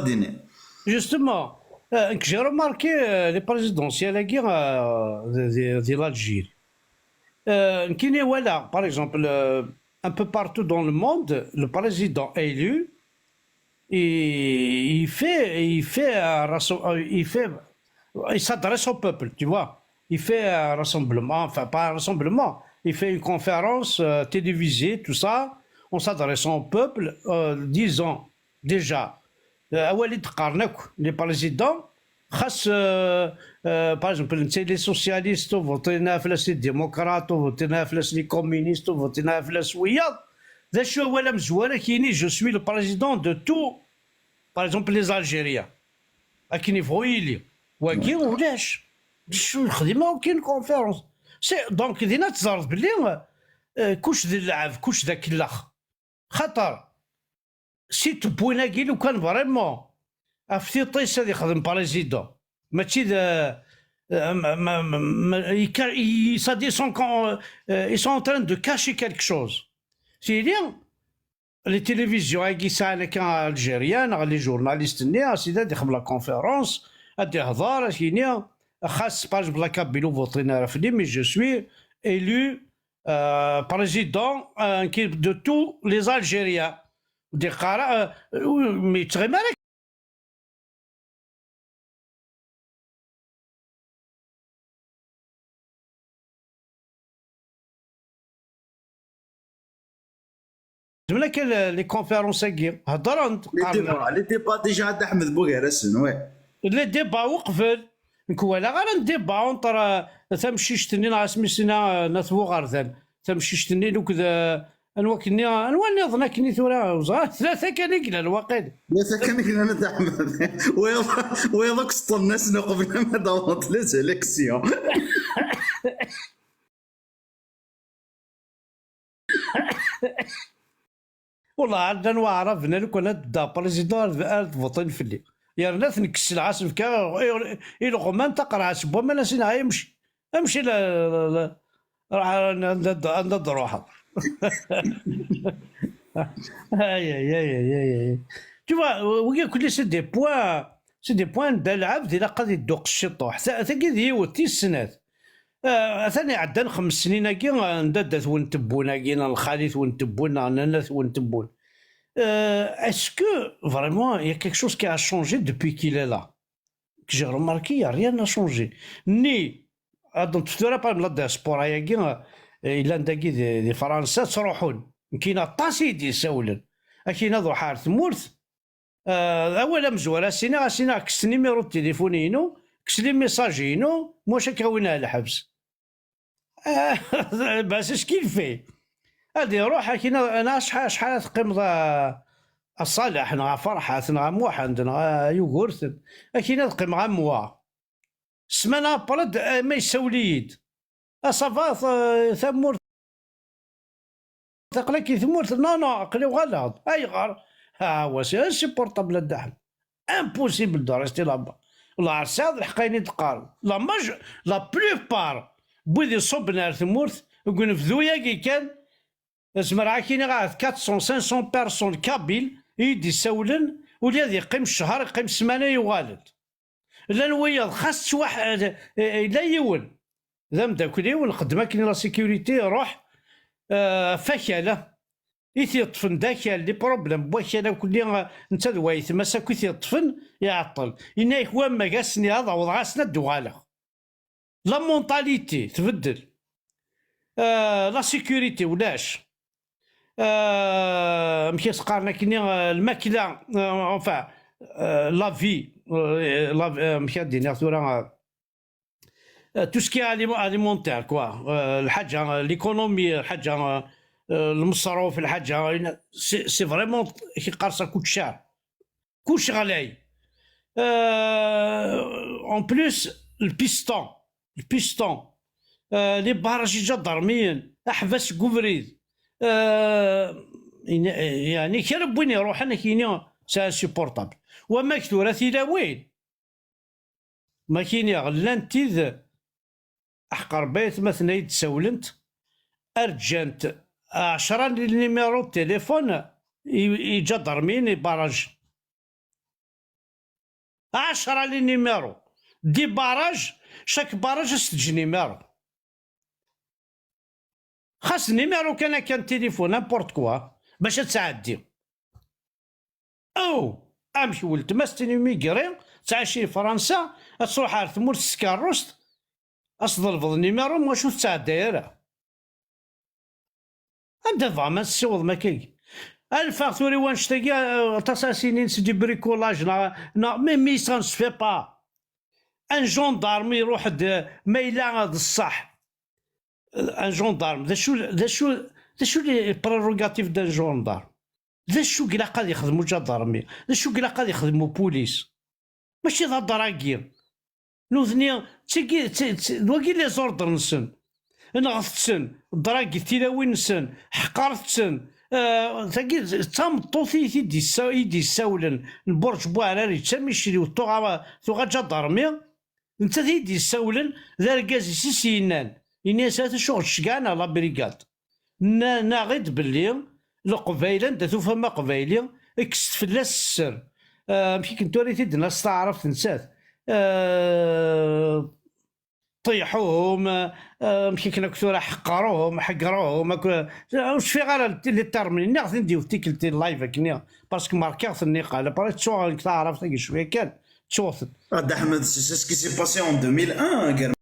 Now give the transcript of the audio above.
dîner. Justement, que j'ai remarqué les présidentielles de l'Algérie. Voilà, par exemple, un peu partout dans le monde, le président élu, il s'adresse au peuple, tu vois. Il fait un rassemblement, enfin pas un rassemblement, il fait une conférence télévisée, tout ça, en s'adressant au peuple, disant déjà, Walid Karnak, les présidents, par exemple, les socialistes, voter les démocrates, voter les communistes, voter je suis le président de tout, par exemple, les Algériens. Akin يبغوا يلي Ouais. واكي ولاش شو الخدمه وكاين كونفيرونس دونك دينا تزرد باللي كوش ذي اللعب كوش ذاك الاخ خاطر سي تبوينا كي لو كان فريمون افتي طيس هذا يخدم بريزيدون ماشي ذا ils sont en train de cacher quelque chose. C'est bien les télévisions algériennes, les journalistes, ils font la conférence, ils font par exemple la Kabylie mais je suis élu président de tous les Algériens. Mais très mal. Les conférences Les débats déjà d'Ahmed Bougueressen, ouais. لي ديبا وقفل نكوالا غير نديبا اونطر تمشيشتني ناع سميتنا نثبو غرذان تمشيشتني لو كذا انواكني نظنا كني ثورا ثلاثه كان كلا الواقع لا كان كنا أحمد ويضك سط الناس قبل ما دورت لي سيليكسيون. والله عندنا عرفنا لو كان دا بريزيدون فوطين في الليل يا ناس نكس العاصم كا الغمان تقرا سبوا ما نسينا يمشي امشي لا عند روحها اي اي اي اي tu vois ويا كل سي دي بوان دا العبد الا قد يدوق الشطوح ثقي ديوتي السنات ثاني عدن 5 سنين كي ندات وين تبونا كينا الخالي وين تبونا انا وين تبون. Est-ce que vraiment il y a quelque chose qui a changé depuis qu'il est là? Que j'ai remarqué, il n'y a rien à changer. Ni, donc tout à l'heure, par exemple, la diaspora, il y a des Français qui sont كاين طاسي دي سولن كاين هذو حارث مورث اولا مزوره سينا كس نيميرو تليفونينو كس لي ميساجينو واش كاوينها الحبس بس اش كي في هادي يروح كاين انا شحال تقيم الصالح نغا فرحة نغا موحد نغا يوغورث كاين تقيم غا موا سمانة برد ما يسوليد صافا ثمور تقلق كي ثمور نو قليو غلط اي غار ها هو سي بورطابل الدحم امبوسيبل دو ريستي لابا والله عرساد الحقايني تقارن لا ماج لا بلوبار بويدي يصب نار ثمورث يقول فذويا كي كان زمر عاكيني غا 400 500 بيرسون كابيل يدي يسولن ولاد يقيم الشهر يقيم سمانه يوالد لا نويض خاص واحد لا يون ذا مداكلي والخدمه كاين لا سيكوريتي يروح فكاله يثي يطفن داكال لي بروبليم بوكاله كلي نتا دوايث مسا كي يطفن يعطل إنا هو ما قاسني هذا وضعاسنا الدواله لا مونطاليتي تبدل لا سيكوريتي ولاش مشي سقارنا كني الماكله انفا لا في مشي دينا ثورا تو سكي اليمونتير كوا الحاجه ليكونومي الحاجه المصروف الحاجه سي فريمون كي قارصه كلشي غلاي اون بلوس البيستون لي باراجي جا ضرميين احبس كوفريد يعني كي ربي يروح انا كيني سا سيبورطابل وما كثورة الى وين ما كاين غلان تيذ احقر بيت مثلا يتسولنت ارجنت 10 نيميرو تليفون يجا ضرمين باراج 10 لي نيميرو، 10 باراج، شاك باراج ستج نيميرو. خاص نيميرو كان تليفون نابورت كوا باش تعدي. او امشي ولد ماستني ميغري تعيشي في فرنسا، تروح على ثمور السكاروست، اصدلفض نيميرو ما شوف تعدايره. عندها فما السوض ما كاين. الفاكتوري وانشتاقي تصاصينين سدي بريكولاج مي سان سفي با. ان جوندارم يروح ما إلا هاد الصح. ان جوندارم ذا شو لي بريروغاتيف دان جوندارم؟ ذا شو كلا قاد يخدمو جدارمي؟ ذا شو كلا قاد يخدمو بوليس؟ ماشي ذا دراكير. نوذني واكي لي زوردر نسن نغثتسن دراكي تيلاوين نسن حقارتسن ثاكي تامطوثي يدي يساولن البرج بوعراري تسمي يشريو ثوغا جدارمي انت يدي يساولن ذا ركازي سيسينان يناسات شغل شكانا لا بريكاد ناغد باللي القبايله انت فما قبايلي اكست فلاس السر. مشي كنت وريتي الناس تعرف تنسات طيحوهم، مشي كنا كثورة حقروهم واش في غير لي ترمي ناخذ نديو تيكلتي اللايف كنيا باسكو ماركات النقاله باغي تشوف تعرف شويه كان تشوف. Ahmed, c'est ce qui s'est passé en 2001.